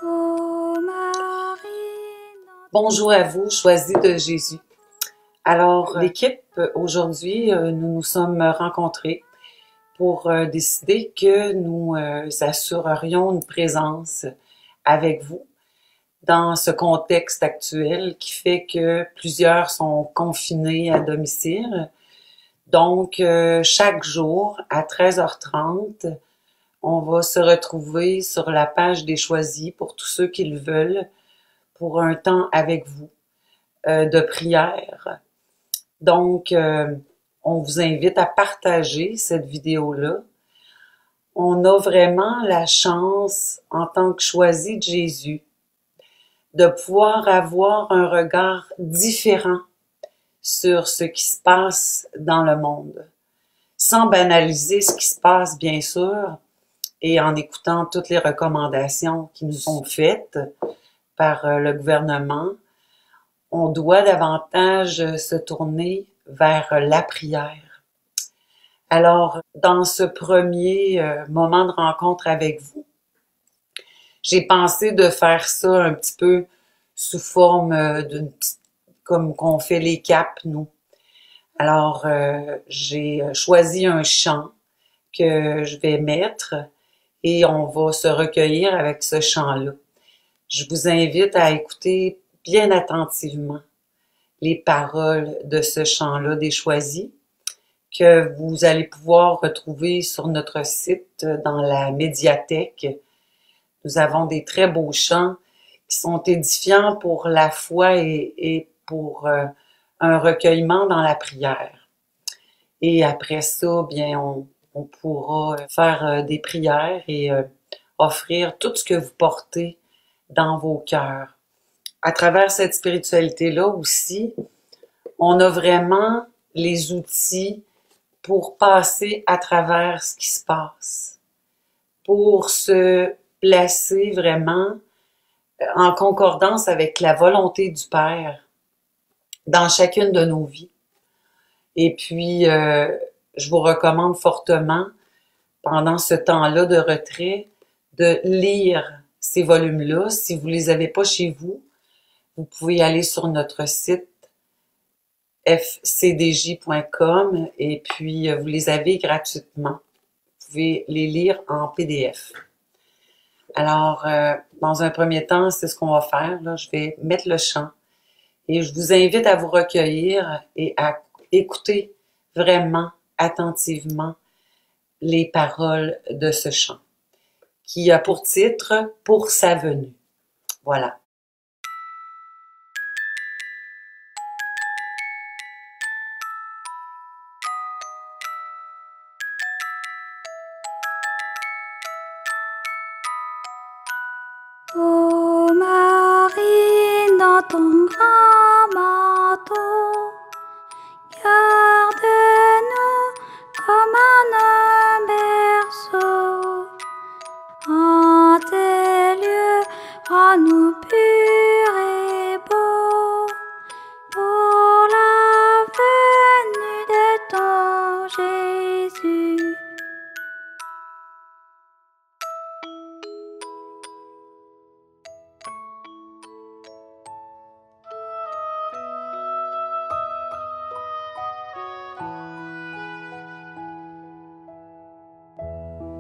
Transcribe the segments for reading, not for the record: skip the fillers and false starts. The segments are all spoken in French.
Ô Marie, Bonjour à vous, choisis de Jésus. Alors, l'équipe, aujourd'hui, nous nous sommes rencontrés pour décider que nous assurerions une présence avec vous dans ce contexte actuel qui fait que plusieurs sont confinés à domicile. Donc, chaque jour à 13h30, on va se retrouver sur la page des choisis pour tous ceux qui le veulent pour un temps avec vous de prière. Donc, on vous invite à partager cette vidéo-là. On a vraiment la chance, en tant que choisi de Jésus, de pouvoir avoir un regard différent sur ce qui se passe dans le monde, sans banaliser ce qui se passe, bien sûr, et en écoutant toutes les recommandations qui nous sont faites par le gouvernement. On doit davantage se tourner vers la prière. Alors, dans ce premier moment de rencontre avec vous, j'ai pensé de faire ça un petit peu sous forme d'une petite, comme qu'on fait les caps, nous. Alors, j'ai choisi un chant que je vais mettre et on va se recueillir avec ce chant-là. Je vous invite à écouter bien attentivement les paroles de ce chant-là des choisis que vous allez pouvoir retrouver sur notre site dans la médiathèque. Nous avons des très beaux chants qui sont édifiants pour la foi et pour un recueillement dans la prière. Et après ça, bien, on pourra faire des prières et offrir tout ce que vous portez dans vos cœurs. À travers cette spiritualité-là aussi, on a vraiment les outils pour passer à travers ce qui se passe, pour se placer vraiment en concordance avec la volonté du Père dans chacune de nos vies. Et puis, je vous recommande fortement, pendant ce temps-là de retrait, de lire ces volumes-là. Si vous les avez pas chez vous, vous pouvez aller sur notre site fcdj.com et puis vous les avez gratuitement. Vous pouvez les lire en PDF. Alors, dans un premier temps, c'est ce qu'on va faire. Là. Je vais mettre le chant et je vous invite à vous recueillir et à écouter vraiment attentivement les paroles de ce chant qui a pour titre « Pour sa venue ». Voilà. ô Marie, dans ton grand manteau, garde-nous comme un berceau. En tes lieux, rends-nous purs et beaux pour la venue de ton Jésus.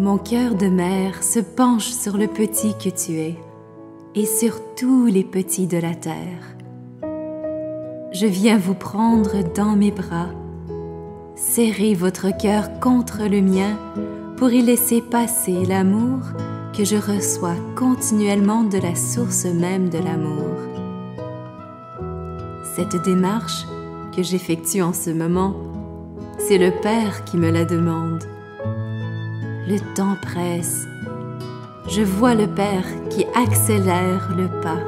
Mon cœur de mère se penche sur le petit que tu es et sur tous les petits de la terre. Je viens vous prendre dans mes bras, serrer votre cœur contre le mien pour y laisser passer l'amour que je reçois continuellement de la source même de l'amour. Cette démarche que j'effectue en ce moment, c'est le Père qui me la demande. Le temps presse. Je vois le Père qui accélère le pas.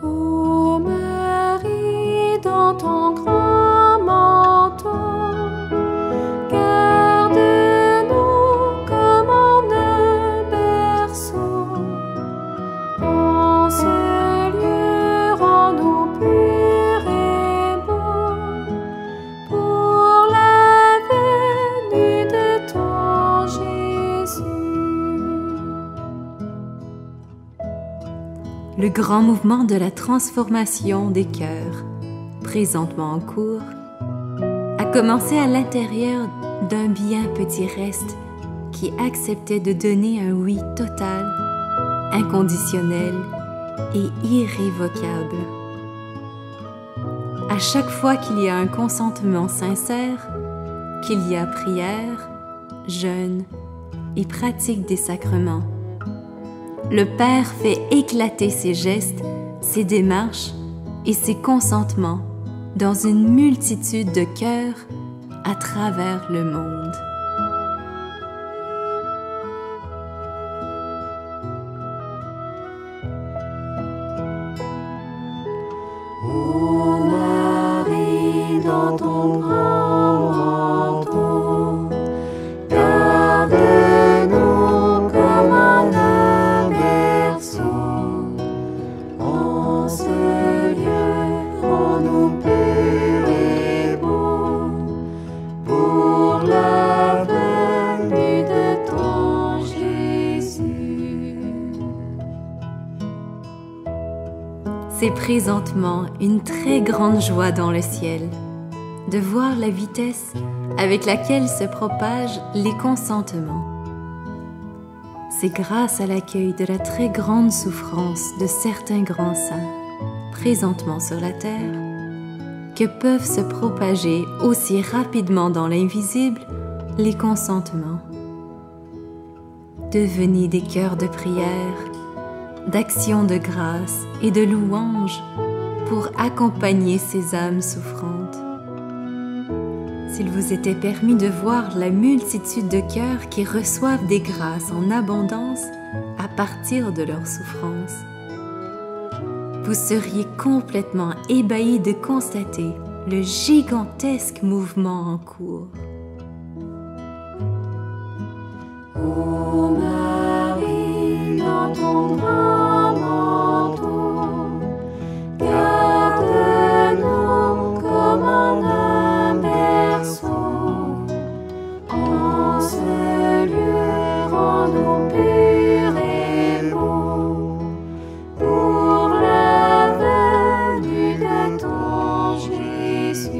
Ô Marie, dans ton grand manteau, garde-nous comme en un berceau. En ce lieu, rends-nous purs et beaux pour la venue de le grand mouvement de la transformation des cœurs, présentement en cours, a commencé à l'intérieur d'un bien petit reste qui acceptait de donner un oui total, inconditionnel et irrévocable. À chaque fois qu'il y a un consentement sincère, qu'il y a prière, jeûne et pratique des sacrements, le Père fait éclater ses gestes, ses démarches et ses consentements dans une multitude de cœurs à travers le monde. Ô Marie, dans ton grand manteau, garde-nous comme un berceau. En ce lieu, rends-nous purs et beaux, pour la venue de ton Jésus. C'est présentement une très grande joie dans le ciel de voir la vitesse avec laquelle se propagent les consentements. C'est grâce à l'accueil de la très grande souffrance de certains grands saints, présentement sur la terre, que peuvent se propager aussi rapidement dans l'invisible les consentements. Devenez des cœurs de prière, d'action de grâce et de louange pour accompagner ces âmes souffrantes. S'il vous était permis de voir la multitude de cœurs qui reçoivent des grâces en abondance à partir de leur souffrance, vous seriez complètement ébahis de constater le gigantesque mouvement en cours. Ô Marie, dans ton grand manteau, garde-nous comme un berceau. En ce lieu, rends-nous purs et beaux, pour la venue de ton Jésus.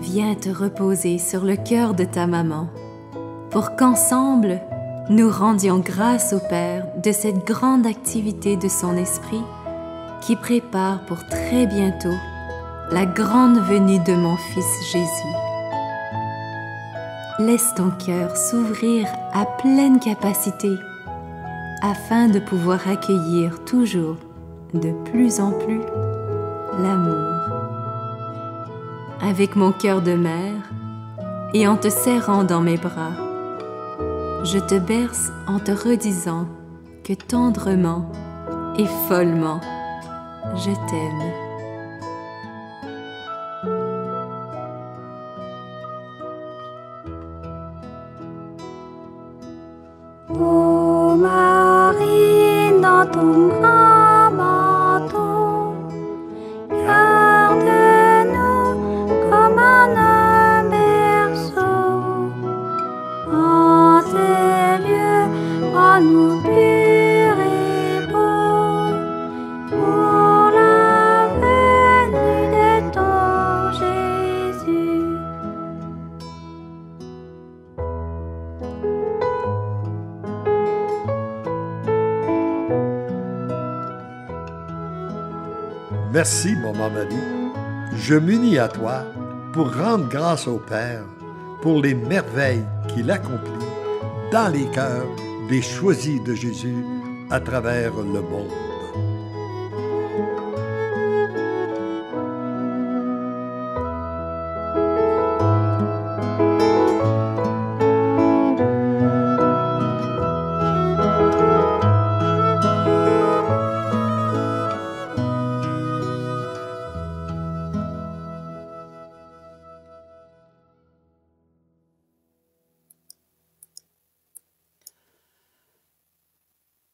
Viens te reposer sur le cœur de ta maman, pour qu'ensemble, nous rendions grâce au Père de cette grande activité de son esprit qui prépare pour très bientôt la grande venue de mon Fils Jésus. Laisse ton cœur s'ouvrir à pleine capacité afin de pouvoir accueillir toujours de plus en plus l'amour. Avec mon cœur de mère et en te serrant dans mes bras, je te berce en te redisant que tendrement et follement, je t'aime. Ô Marie, dans ton grand manteau, garde-nous comme un berceau. En ces lieux, rends-nous purs et beaux, pour la venue de ton Jésus. Merci, maman Marie. Je m'unis à toi pour rendre grâce au Père pour les merveilles qu'il accomplit dans les cœurs des choisis de Jésus à travers le monde.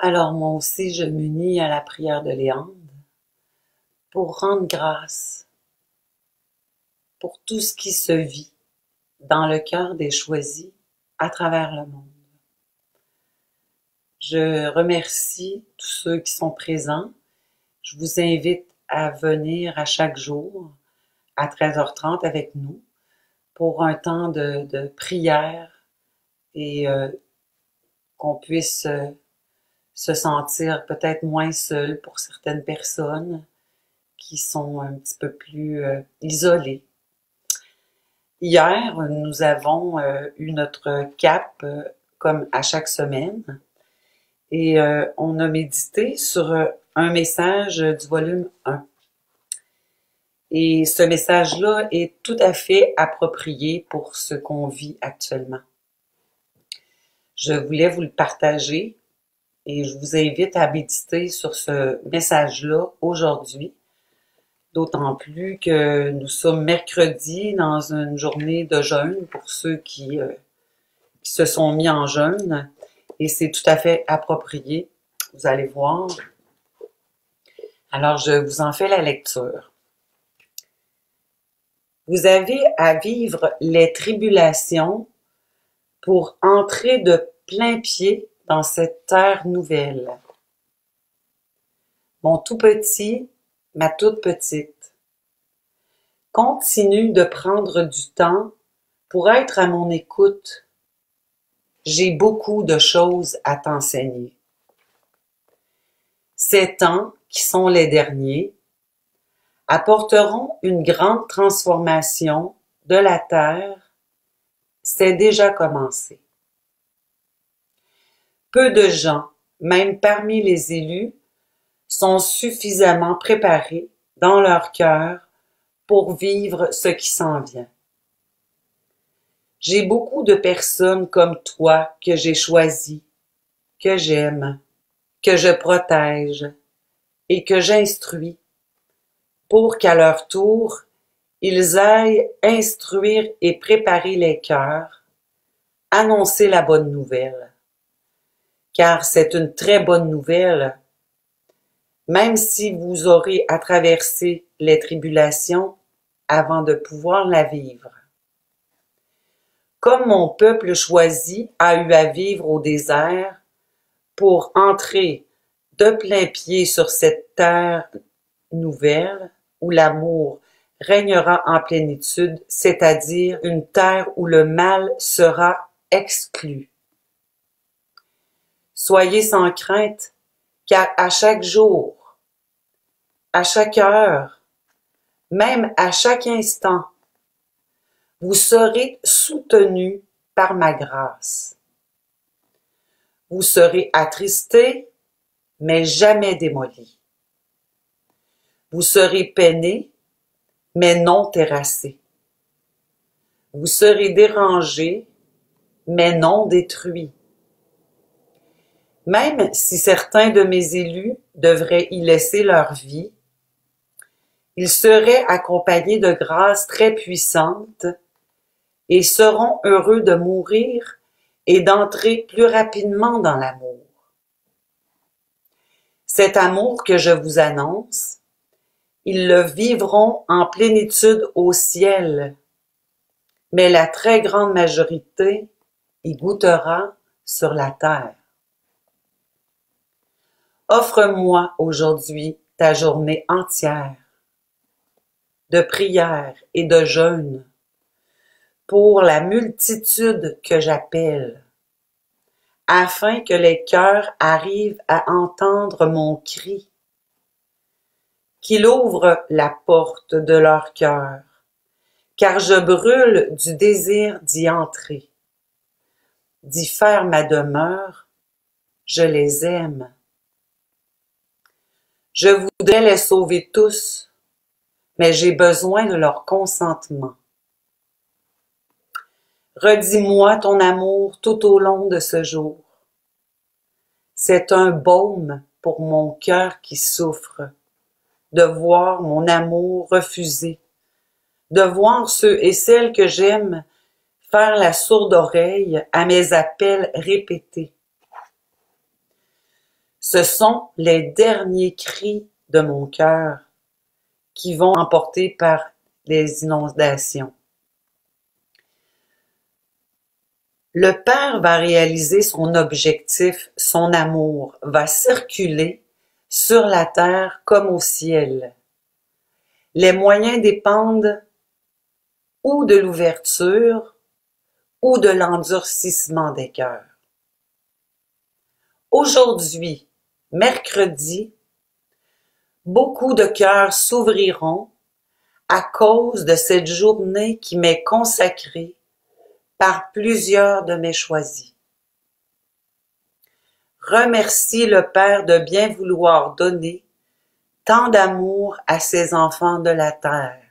Alors moi aussi, je m'unis à la prière de Léandre pour rendre grâce pour tout ce qui se vit dans le cœur des choisis à travers le monde. Je remercie tous ceux qui sont présents. Je vous invite à venir à chaque jour à 13h30 avec nous pour un temps de prière et qu'on puisse se sentir peut-être moins seul pour certaines personnes qui sont un petit peu plus isolées. Hier, nous avons eu notre cap comme à chaque semaine et on a médité sur un message du volume 1. Et ce message-là est tout à fait approprié pour ce qu'on vit actuellement. Je voulais vous le partager et je vous invite à méditer sur ce message-là aujourd'hui, d'autant plus que nous sommes mercredi dans une journée de jeûne pour ceux qui se sont mis en jeûne et c'est tout à fait approprié, vous allez voir. Alors, je vous en fais la lecture. Vous avez à vivre les tribulations pour entrer de plein pied dans cette terre nouvelle. Mon tout petit, ma toute petite, continue de prendre du temps pour être à mon écoute. J'ai beaucoup de choses à t'enseigner. Ces temps, qui sont les derniers, apporteront une grande transformation de la terre. C'est déjà commencé. Peu de gens, même parmi les élus, sont suffisamment préparés dans leur cœur pour vivre ce qui s'en vient. J'ai beaucoup de personnes comme toi que j'ai choisies, que j'aime, que je protège et que j'instruis pour qu'à leur tour, ils aillent instruire et préparer les cœurs, annoncer la bonne nouvelle. Car c'est une très bonne nouvelle, même si vous aurez à traverser les tribulations avant de pouvoir la vivre. Comme mon peuple choisi a eu à vivre au désert pour entrer de plein pied sur cette terre nouvelle où l'amour régnera en plénitude, c'est-à-dire une terre où le mal sera exclu. Soyez sans crainte, car à chaque jour, à chaque heure, même à chaque instant, vous serez soutenus par ma grâce. Vous serez attristés, mais jamais démolis. Vous serez peinés, mais non terrassés. Vous serez dérangés, mais non détruits. Même si certains de mes élus devraient y laisser leur vie, ils seraient accompagnés de grâces très puissantes et seront heureux de mourir et d'entrer plus rapidement dans l'amour. Cet amour que je vous annonce, ils le vivront en plénitude au ciel, mais la très grande majorité y goûtera sur la terre. Offre-moi aujourd'hui ta journée entière de prière et de jeûne pour la multitude que j'appelle, afin que les cœurs arrivent à entendre mon cri, qu'il ouvre la porte de leur cœur, car je brûle du désir d'y entrer, d'y faire ma demeure, je les aime. Je voudrais les sauver tous, mais j'ai besoin de leur consentement. Redis-moi ton amour tout au long de ce jour. C'est un baume pour mon cœur qui souffre, de voir mon amour refusé, de voir ceux et celles que j'aime faire la sourde oreille à mes appels répétés. Ce sont les derniers cris de mon cœur qui vont emporter par les inondations. Le Père va réaliser son objectif, son amour va circuler sur la terre comme au ciel. Les moyens dépendent ou de l'ouverture ou de l'endurcissement des cœurs. Aujourd'hui, mercredi, beaucoup de cœurs s'ouvriront à cause de cette journée qui m'est consacrée par plusieurs de mes choisis. Remercie le Père de bien vouloir donner tant d'amour à ses enfants de la terre.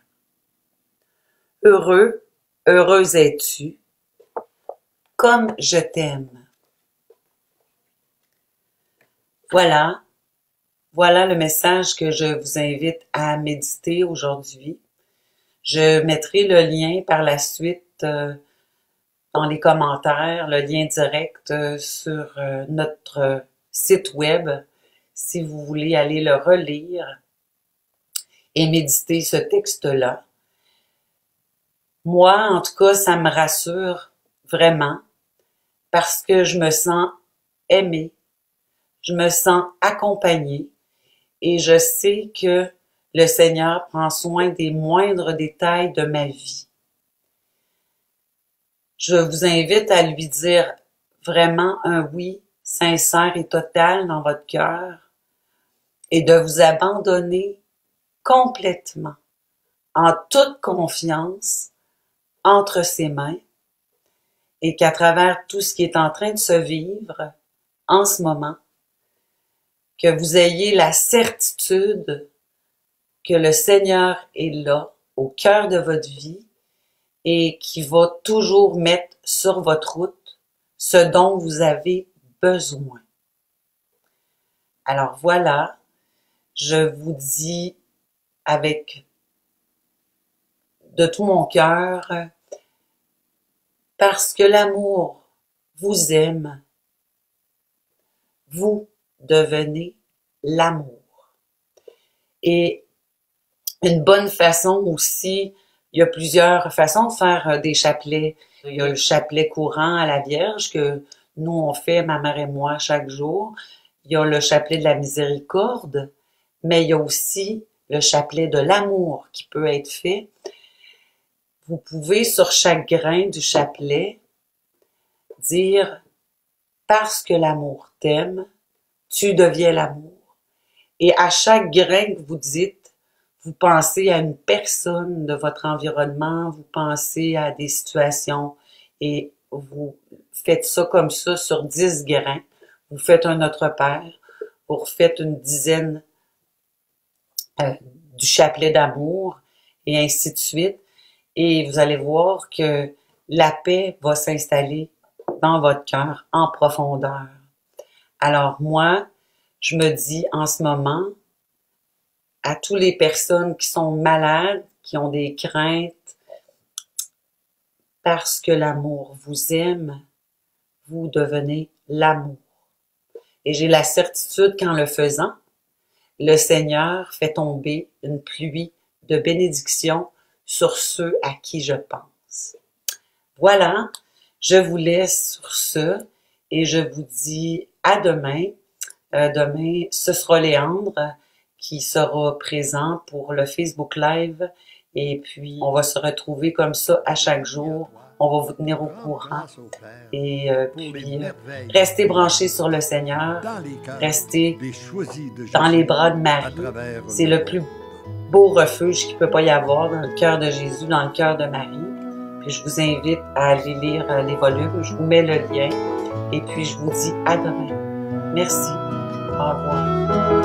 Heureux, heureuse es-tu, comme je t'aime. Voilà le message que je vous invite à méditer aujourd'hui. Je mettrai le lien par la suite dans les commentaires, le lien direct sur notre site web, si vous voulez aller le relire et méditer ce texte-là. Moi, en tout cas, ça me rassure vraiment parce que je me sens aimée, je me sens accompagnée et je sais que le Seigneur prend soin des moindres détails de ma vie. Je vous invite à lui dire vraiment un oui sincère et total dans votre cœur et de vous abandonner complètement, en toute confiance, entre ses mains et qu'à travers tout ce qui est en train de se vivre en ce moment, que vous ayez la certitude que le Seigneur est là, au cœur de votre vie et qui va toujours mettre sur votre route ce dont vous avez besoin. Alors voilà, je vous dis avec de tout mon cœur, parce que l'amour vous aime, vous devenez l'amour. Et une bonne façon aussi, il y a plusieurs façons de faire des chapelets. Il y a le chapelet courant à la Vierge que nous on fait, ma mère et moi, chaque jour. Il y a le chapelet de la miséricorde, mais il y a aussi le chapelet de l'amour qui peut être fait. Vous pouvez sur chaque grain du chapelet dire « Parce que l'amour t'aime, tu deviens l'amour ». Et à chaque grain que vous dites, vous pensez à une personne de votre environnement, vous pensez à des situations et vous faites ça comme ça sur 10 grains. Vous faites un Notre Père, vous refaites une dizaine du chapelet d'amour et ainsi de suite. Et vous allez voir que la paix va s'installer dans votre cœur en profondeur. Alors moi, je me dis en ce moment, à toutes les personnes qui sont malades, qui ont des craintes, parce que l'amour vous aime, vous devenez l'amour. Et j'ai la certitude qu'en le faisant, le Seigneur fait tomber une pluie de bénédictions sur ceux à qui je pense. Voilà, je vous laisse sur ce et je vous dis à demain. Demain, ce sera Léandre qui sera présent pour le Facebook Live et puis on va se retrouver comme ça à chaque jour. On va vous tenir au courant et puis restez branchés sur le Seigneur, restez dans les bras de Marie. C'est le plus beau refuge qu'il ne peut pas y avoir dans le cœur de Jésus, dans le cœur de Marie. Puis je vous invite à aller lire les volumes. Je vous mets le lien et puis je vous dis à demain. Merci. Au revoir.